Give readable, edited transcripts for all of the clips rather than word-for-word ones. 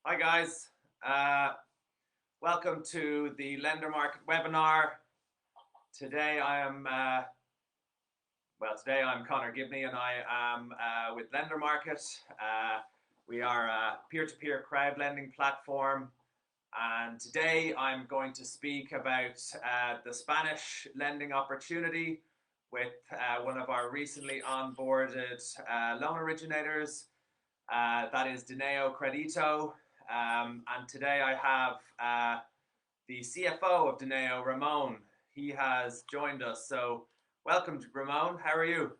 Hi guys, welcome to the Lendermarket webinar. Today I'm Conor Gibney and I am with Lendermarket. We are a peer-to-peer crowd lending platform, and today I'm going to speak about the Spanish lending opportunity with one of our recently onboarded loan originators, that is Dineo Credito. And today I have the CFO of Dineo, Ramón. He has joined us. So welcome, Ramón. How are you?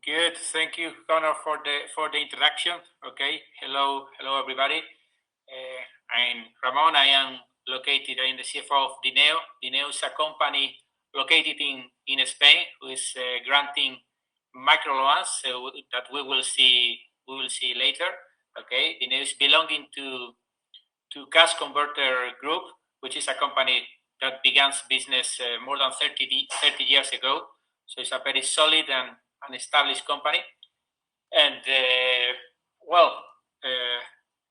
Good. Thank you, Conor, for the introduction. Okay. Hello, everybody. I'm Ramón. I am the CFO of Dineo. Dineo is a company located in Spain who is granting microloans that we will see later. Okay. Dineo is belonging to Cash Converter Group, which is a company that began business more than 30 years ago. So it's a very solid and an established company. And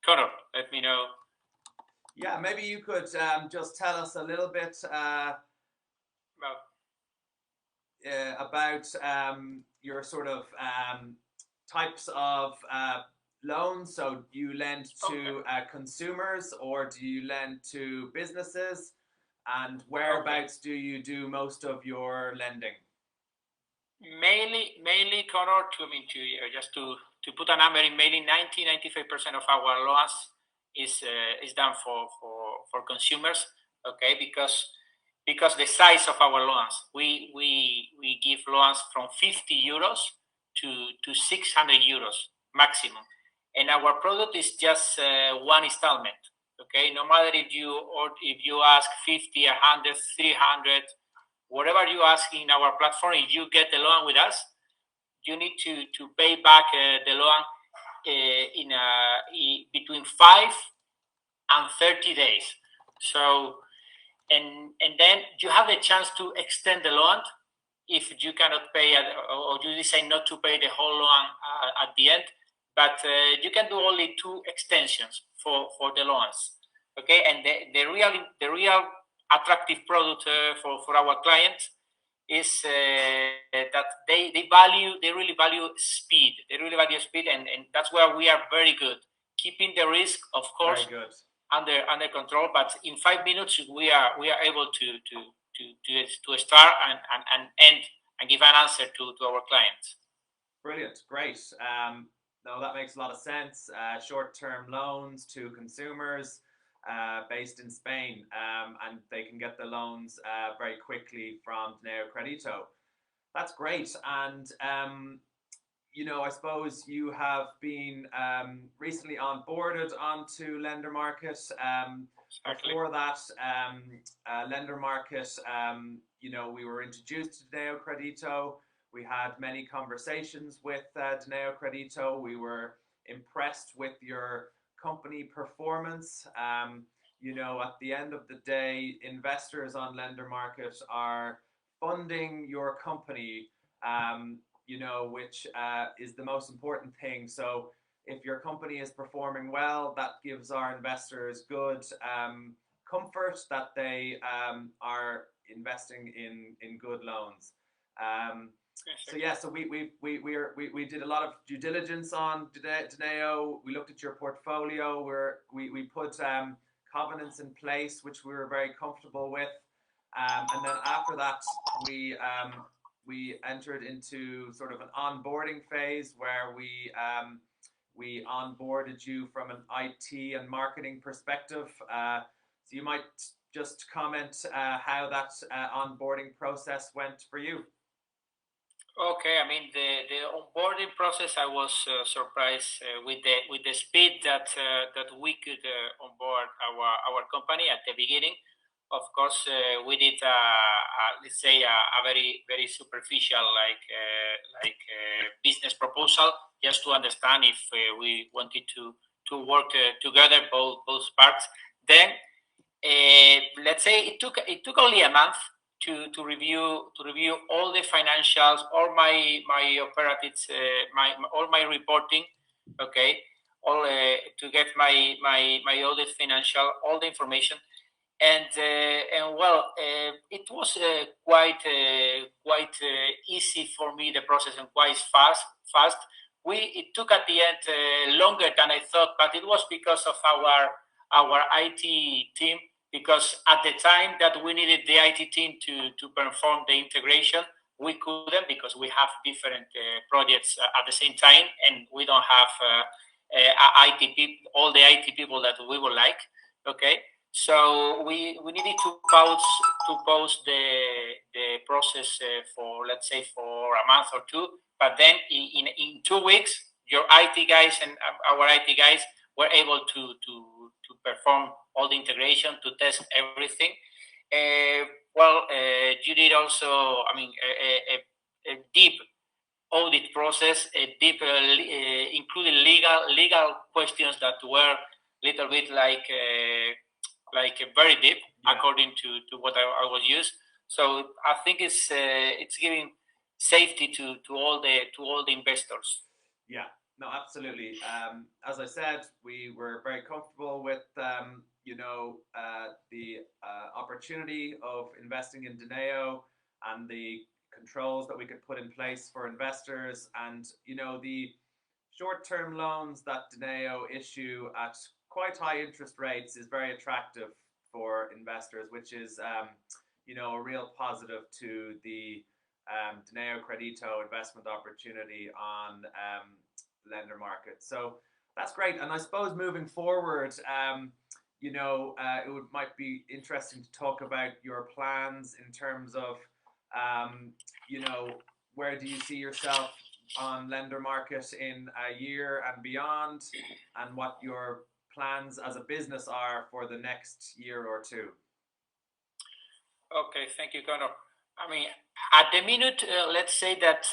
Conor, let me know. Yeah, maybe you could just tell us a little bit about your sort of types of loans. So do you lend to consumers or do you lend to businesses? And whereabouts do you do most of your lending? Mainly, Conor, just to put a number in, mainly 95% of our loans is done for consumers. Okay, because the size of our loans, we give loans from 50 euros to 600 euros maximum, and our product is just one installment. Okay, no matter if you ask 50, 100, 300. Whatever you ask in our platform, if you get the loan with us, you need to pay back the loan in between 5 and 30 days. So, and then you have the chance to extend the loan if you cannot pay or you decide not to pay the whole loan at the end. But you can do only 2 extensions for the loans. Okay, and the real attractive product for our clients is that they really value speed. They really value speed, and that's where we are very good, keeping the risk, of course, under control. But in 5 minutes, we are able to start and end and give an answer to our clients. Brilliant, great. No, that makes a lot of sense. Short-term loans to consumers. Based in Spain, and they can get the loans very quickly from Dineo Credito. That's great. And I suppose you have been recently onboarded onto Lendermarket. Before that, Lendermarket, we were introduced to Dineo Credito. We had many conversations with Dineo Credito. We were impressed with your company performance. At the end of the day, investors on Lendermarket are funding your company, which is the most important thing. So if your company is performing well, that gives our investors good comfort that they are investing in good loans. So we did a lot of due diligence on Dineo. We looked at your portfolio. We put covenants in place, which we were very comfortable with. And then after that, we entered into sort of an onboarding phase where we onboarded you from an IT and marketing perspective. So you might just comment how that onboarding process went for you. Okay, I mean the onboarding process, I was surprised with the speed that we could onboard our company at the beginning. Of course, we did let's say a very superficial business proposal just to understand if we wanted to work together both parts. Then let's say it took only a month to review all the financials, all my operatives, all my reporting. Okay, to get my all the financial, all the information. And well, it was quite easy for me, the process, and quite fast. It took at the end longer than I thought, but it was because of our IT team. Because at the time that we needed the IT team to perform the integration, we couldn't, because we have different projects at the same time, and we don't have all the IT people that we would like. Okay, so we needed to pause the process for, let's say, for a month or two. But then in 2 weeks, your IT guys and our IT guys were able to perform all the integration, to test everything. You did also, I mean, a deep audit process, a deep, including legal questions that were little bit like very deep, according to what I was used. So I think it's giving safety to all the investors. Yeah, no, absolutely. As I said, we were very comfortable with the opportunity of investing in Dineo and the controls that we could put in place for investors, and the short-term loans that Dineo issue at quite high interest rates is very attractive for investors, which is a real positive to the Dineo Credito investment opportunity on Lendermarket. So that's great. And I suppose moving forward, it might be interesting to talk about your plans in terms of, where do you see yourself on Lendermarket in a year and beyond, and what your plans as a business are for the next year or two? Okay, thank you, Conor. I mean, at the minute, let's say that,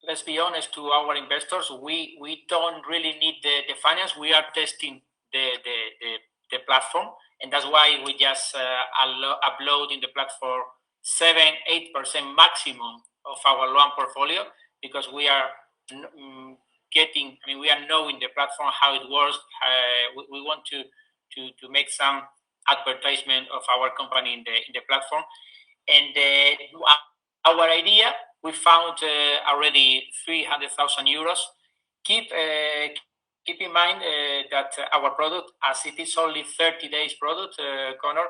let's be honest to our investors, we don't really need the finance. We are testing the platform, and that's why we just upload in the platform 7-8% maximum of our loan portfolio, because we are we are knowing the platform, how it works. We want to make some advertisement of our company in the platform. And our idea, we found already 300,000 euros. Keep in mind that our product, as it is only 30 days product, Conor,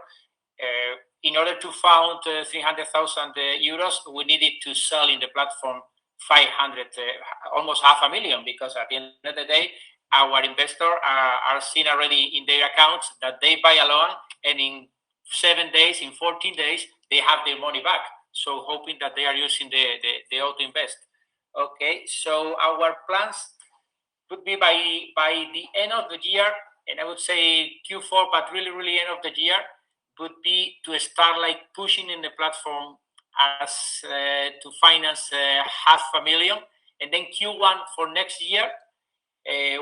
in order to found 300,000 euros, we needed to sell in the platform 500, almost 500,000, because at the end of the day, our investors are seeing already in their accounts that they buy a loan, and in 7 days, in 14 days, they have their money back. So hoping that they are using the auto invest. Okay, so our plans would be by the end of the year, and I would say Q4, but really end of the year, would be to start like pushing in the platform as to finance 500,000, and then Q1 for next year,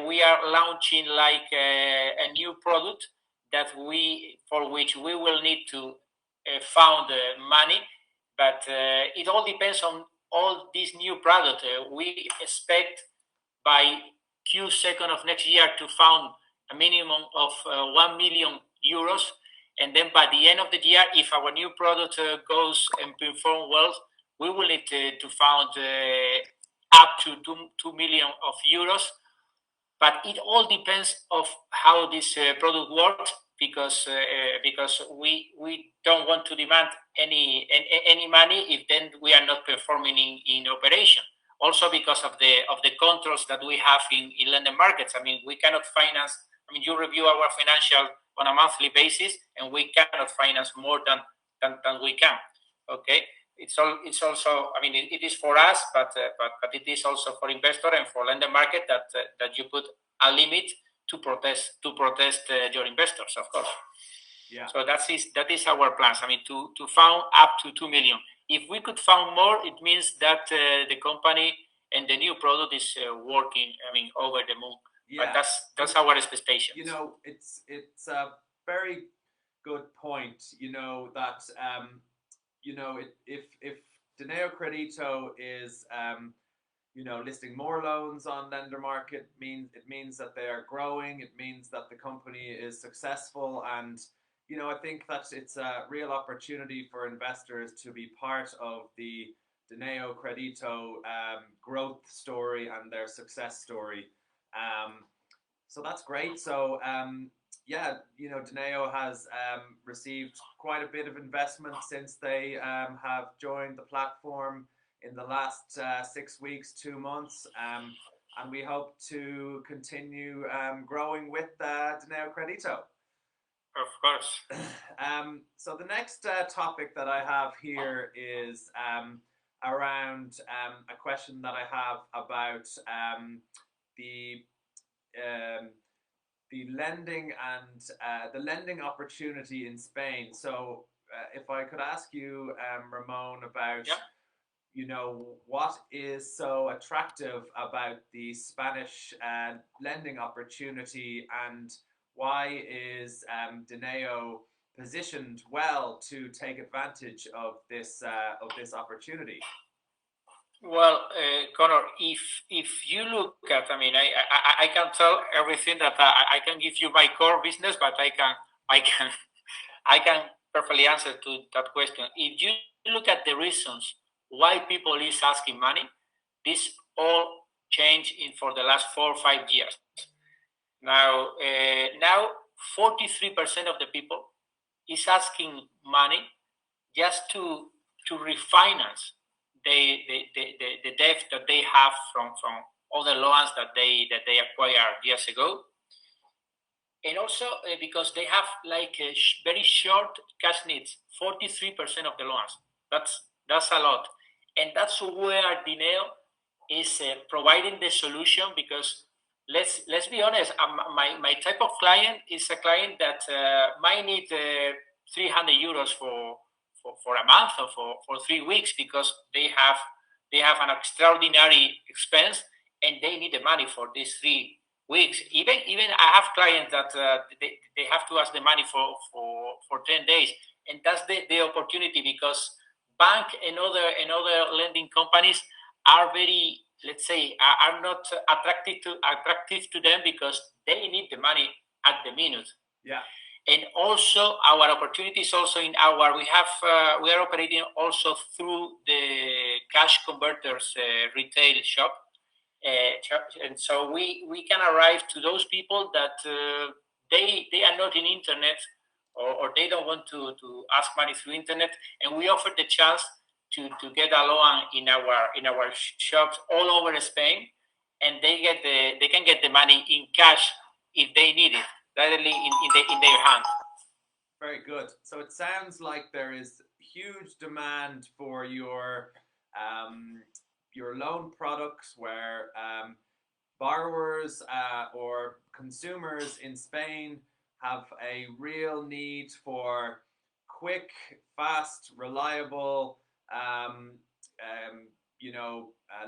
we are launching like a new product for which we will need to found money, but it all depends on all these new products. We expect by Q2 of next year to found a minimum of 1 million euros, and then by the end of the year, if our new product goes and perform well, we will need to found up to 2 million of euros. But it all depends of how this product works, because we don't want to demand any money if then we are not performing in operation. Also because of the controls that we have in Lendermarket. I mean, we cannot finance. I mean, you review our financial on a monthly basis, and we cannot finance more than we can. Okay. It's also, I mean, it is for us, but it is also for investor and for Lendermarket that you put a limit to protest your investors, of course. Yeah. So that is our plans. I mean, to found up to 2 million. If we could found more, it means that the company and the new product is working. I mean, over the moon. Yeah. But that's our expectation. It's a very good point. That. If Dineo Credito is listing more loans on Lendermarket means that they are growing. It means that the company is successful, and I think that it's a real opportunity for investors to be part of the Dineo Credito growth story and their success story. So that's great. So yeah, Dineo has received quite a bit of investment since they have joined the platform in the last 6 weeks, 2 months, and we hope to continue growing with Dineo Credito. Of course. So the next topic that I have here is around a question that I have about the lending and the lending opportunity in Spain. So if I could ask you, Ramon, about what is so attractive about the Spanish lending opportunity, and why is Dineo positioned well to take advantage of this opportunity? Well, Conor, if you look at, I can tell everything that I can give you my core business, but I can perfectly answer to that question. If you look at the reasons why people is asking money, this all changed for the last 4 or 5 years. Now 43% of the people is asking money just to refinance the debt that they have from all the loans that they acquired years ago, and also because they have like a very short cash needs. 43% of the loans. That's a lot, and that's where Dineo is providing the solution, because let's be honest, my type of client is a client that might need 300 euros for a month or for 3 weeks, because they have an extraordinary expense and they need the money for these 3 weeks. Even I have clients that they have to ask the money for 10 days, and that's the opportunity, because bank and other lending companies are very, let's say, are not attractive to them, because they need the money at the minute. Yeah. And also our opportunities also we are operating also through the cash converters retail shop, and so we can arrive to those people that they are not in internet, or they don't want to ask money through internet, and we offer the chance to get a loan in our shops all over Spain, and they can get the money in cash if they need it, directly in their hand. Very good. So it sounds like there is huge demand for your loan products, where borrowers or consumers in Spain have a real need for quick, fast, reliable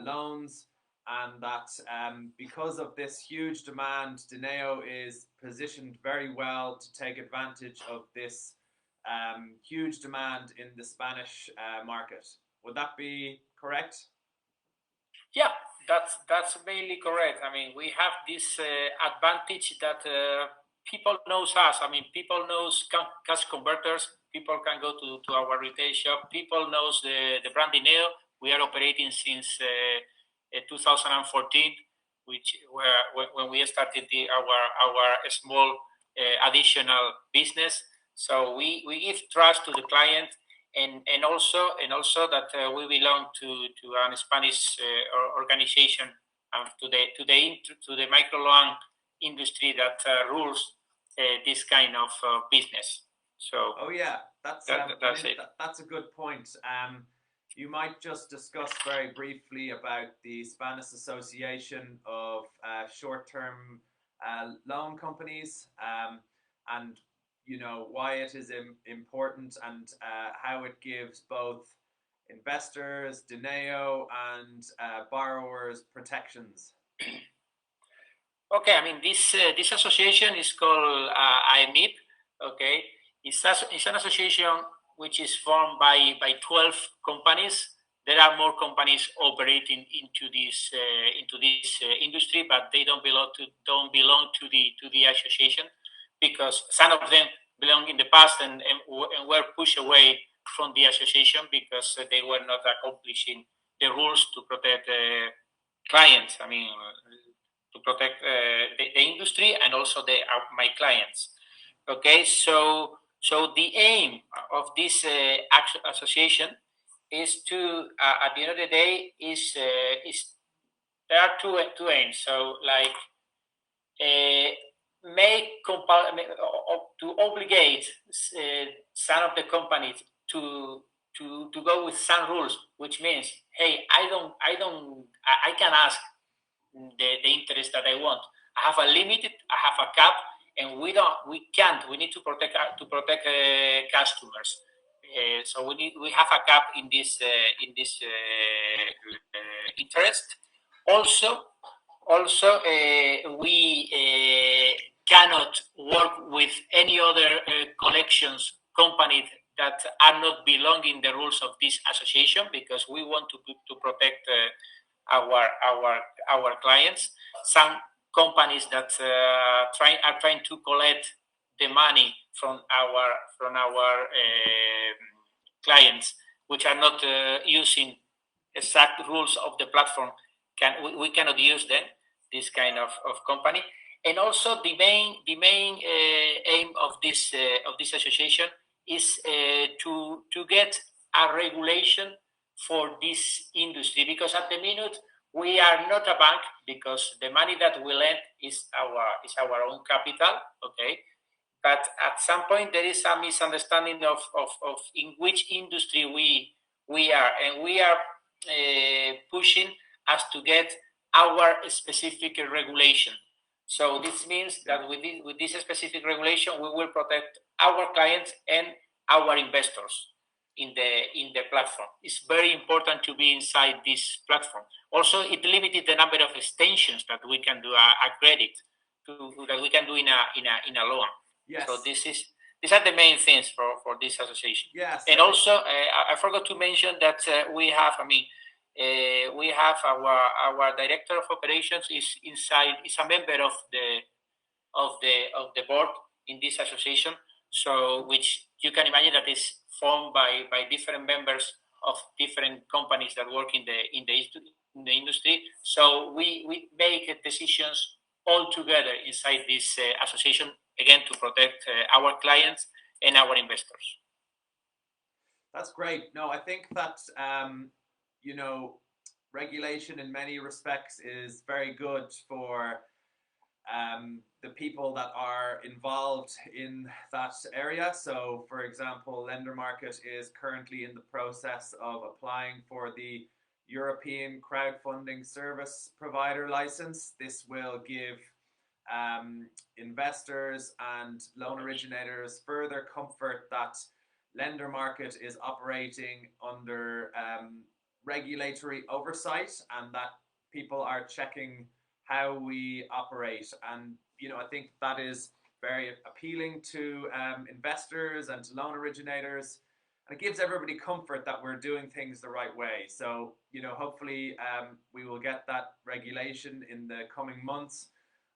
loans, and that because of this huge demand, Dineo is positioned very well to take advantage of this huge demand in the Spanish market. Would that be correct? Yeah, that's mainly correct. We have this advantage that people knows us. People knows cash converters. People can go to our retail shop. People knows the brand Dineo. We are operating since 2014, when we started our small additional business. So we give trust to the client, and also that we belong to a Spanish organization, to the microloan industry that rules this kind of business. So that's it. That's a good point. You might just discuss very briefly about the Spanish Association of Short-Term Loan Companies, and why it is important, and how it gives both investors, Dineo, and borrowers protections. Okay, this association is called AEMIP. Okay, it's an association which is formed by 12 companies there are more companies operating into this industry, but they don't belong to the association, because some of them belong in the past and were pushed away from the association because they were not accomplishing the rules to protect clients. I mean, to protect the industry and also my clients. Okay, so the aim of this association is to, at the end of the day, is there are two aims. So like to obligate some of the companies to go with some rules, which means, hey, I can ask the interest that I want. I have a limit, I have a cap, and we need to protect customers. So we have a cap in this interest. Also, we cannot work with any other collections company that are not belonging the rules of this association, because we want to protect our clients. Some companies that are trying to collect the money from our clients, which are not using exact rules of the platform, we cannot use them, this kind of company. And also the main aim of this association is to get a regulation for this industry, because at the minute we are not a bank, because the money that we lend is our own capital. Okay, but at some point there is a misunderstanding of in which industry we are, and we are pushing us to get our specific regulation. So this means that with this specific regulation, we will protect our clients and our investors in the platform. It's very important to be inside this platform. Also, it limited the number of extensions that we can do a credit that we can do in a loan. Yes. So these are the main things for this association. Yes. And also, I forgot to mention that we have our director of operations is a member of the board in this association. So, which you can imagine that is formed by different members of different companies that work in the industry. So we make decisions all together inside this association, again, to protect our clients and our investors. That's great. No, I think that regulation in many respects is very good for the people that are involved in that area. So, for example, Lendermarket is currently in the process of applying for the European crowdfunding service provider license. This will give investors and loan originators further comfort that Lendermarket is operating under regulatory oversight, and that people are checking how we operate. And I think that is very appealing to investors and to loan originators, and it gives everybody comfort that we're doing things the right way. So hopefully we will get that regulation in the coming months,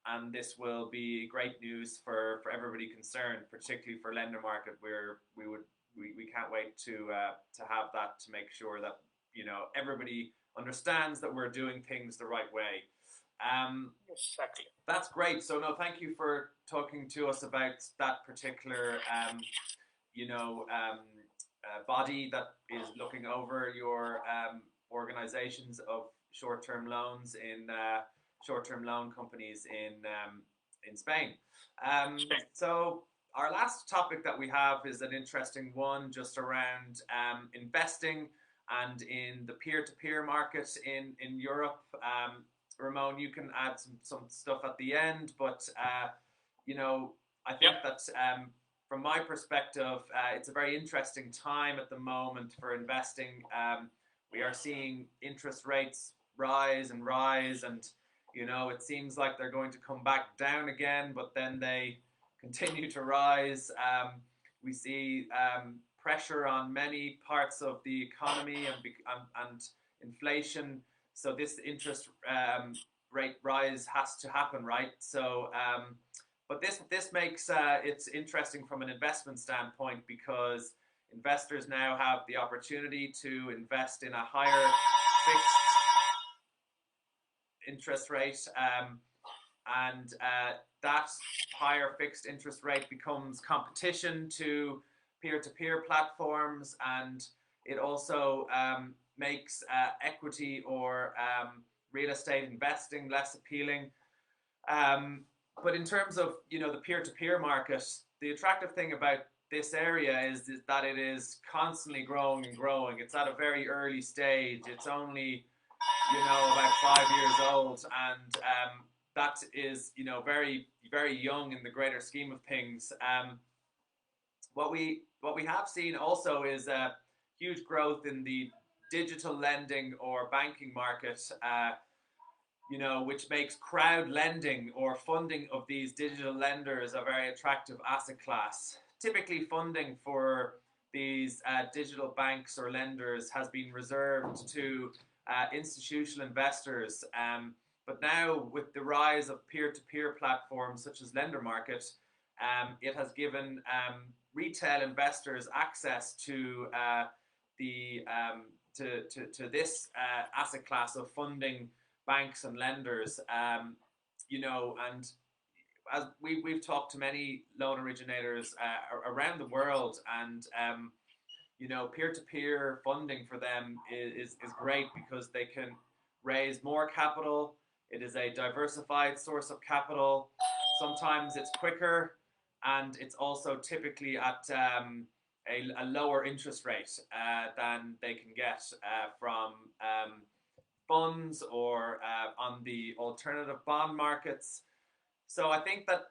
and this will be great news for everybody concerned, particularly for Lendermarket, where we can't wait to have that, to make sure that everybody understands that we're doing things the right way. Exactly. That's great. So no, thank you for talking to us about that particular body that is looking over your organizations of short-term loans in short-term loan companies in Spain. So our last topic that we have is an interesting one, just around investing and in the peer-to-peer market in Europe. Ramon, you can add some stuff at the end, but I think that from my perspective, it's a very interesting time at the moment for investing. We are seeing interest rates rise, and it seems like they're going to come back down again, but then they continue to rise. We see pressure on many parts of the economy and inflation. So this interest rate rise has to happen, right? So, but this makes it's interesting from an investment standpoint, because investors now have the opportunity to invest in a higher fixed interest rate, and that higher fixed interest rate becomes competition to peer-to-peer platforms, and it also makes equity or real estate investing less appealing. But in terms of the peer-to-peer market, the attractive thing about this area is that it is constantly growing and growing. It's at a very early stage. It's only about 5 years old, and that is very, very young in the greater scheme of things. What we have seen also is huge growth in the digital lending or banking market, which makes crowd lending or funding of these digital lenders a very attractive asset class. Typically, funding for these digital banks or lenders has been reserved to institutional investors. But now, with the rise of peer-to-peer platforms such as Lendermarket, it has given retail investors access to this asset class of funding banks and lenders. And as we've talked to many loan originators around the world, and peer-to-peer funding for them is great, because they can raise more capital. It is a diversified source of capital. Sometimes it's quicker, and it's also typically at a lower interest rate than they can get from funds or on the alternative bond markets. So I think that,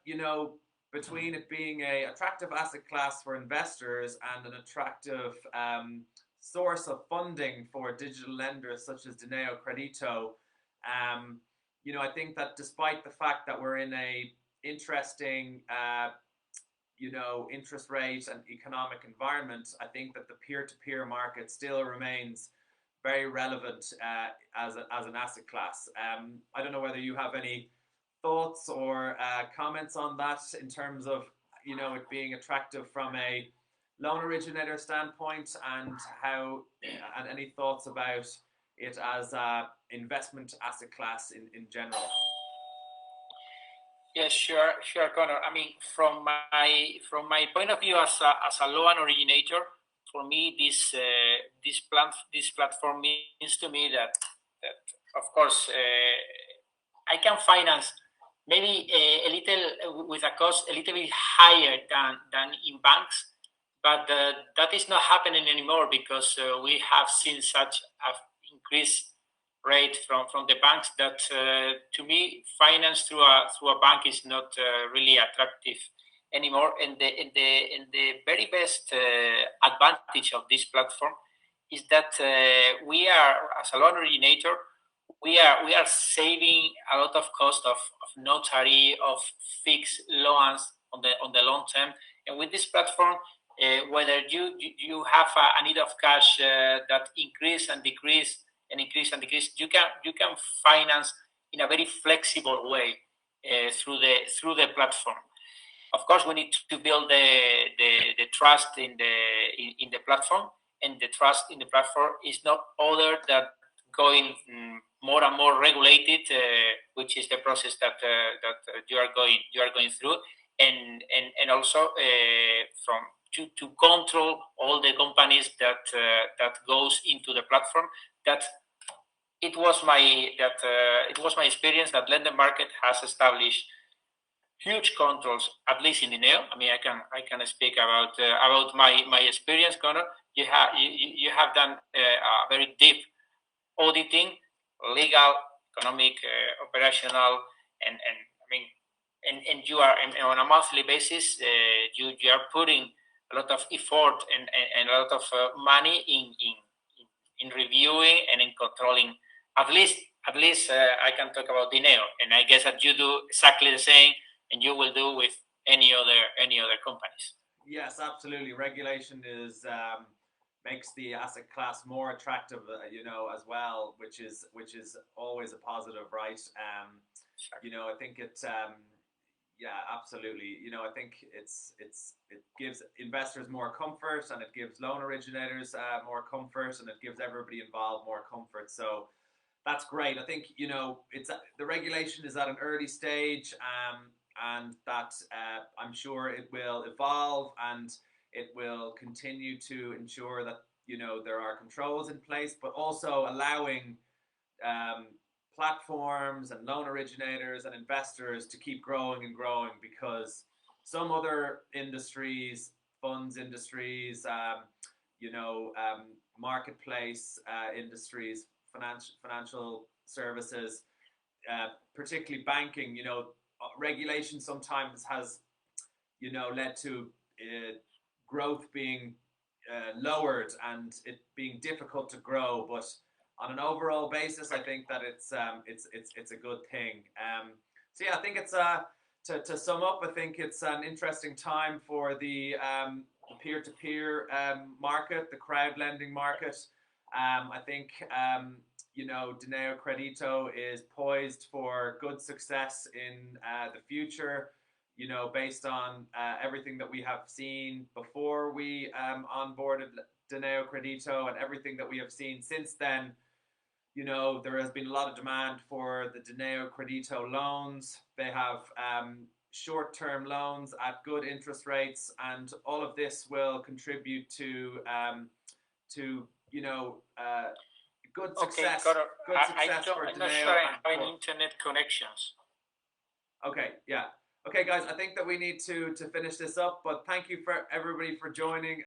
between it being an attractive asset class for investors and an attractive source of funding for digital lenders such as Dineo Credito, I think that despite the fact that we're in a interesting, interest rate and economic environment, I think that the peer-to-peer market still remains very relevant as an asset class. I don't know whether you have any thoughts or comments on that in terms of it being attractive from a loan originator standpoint, and any thoughts about it as a investment asset class in general. Yes, sure, Conor. I mean, from my point of view as a loan originator, for me this platform means to me that of course I can finance maybe a little with a cost a little bit higher than in banks, but that is not happening anymore, because we have seen such an increased rate from the banks that to me finance through a bank is not really attractive anymore. And the very best advantage of this platform is that we are, as a loan originator, we are saving a lot of cost of notary, of fixed loans on the long term. And with this platform, whether you have a need of cash that increase and decrease and increase and decrease, you can finance in a very flexible way through the platform. Of course, we need to build the trust in the platform, and the trust in the platform is not other than going more and more regulated, which is the process that you are going through, and also to control all the companies that goes into the platform. That it was my experience that Lendermarket has established huge controls, at least in Dineo. I mean, I can speak about my experience, Conor. You have done a very deep auditing, legal, economic, operational, and I mean, and you are on a monthly basis. You are putting a lot of effort and a lot of money in reviewing and in controlling. At least I can talk about Dineo, and I guess that you do exactly the same, and you will do with any other companies. Yes, absolutely. Regulation is makes the asset class more attractive, as well, which is always a positive, right? I think it, yeah, absolutely. I think it gives investors more comfort, and it gives loan originators more comfort, and it gives everybody involved more comfort. So that's great. I think it's the regulation is at an early stage, and that I'm sure it will evolve, and it will continue to ensure that there are controls in place, but also allowing um, platforms and loan originators and investors to keep growing and growing, because some other industries, funds industries, marketplace industries, financial services, particularly banking, regulation sometimes has, led to growth being lowered and it being difficult to grow. But on an overall basis, I think that it's a good thing. So yeah, I think it's to sum up, I think it's an interesting time for the peer-to-peer market, the crowd lending market. I think Dineo Credito is poised for good success in the future. Based on everything that we have seen before we onboarded Dineo Credito, and everything that we have seen since then. There has been a lot of demand for the Dineo Credito loans. They have short-term loans at good interest rates, and all of this will contribute to good success. Okay, Conor, Good success for I'm not Dineo. sure I have any internet connections. Okay, yeah. Okay, guys, I think that we need to finish this up, but thank you for everybody for joining.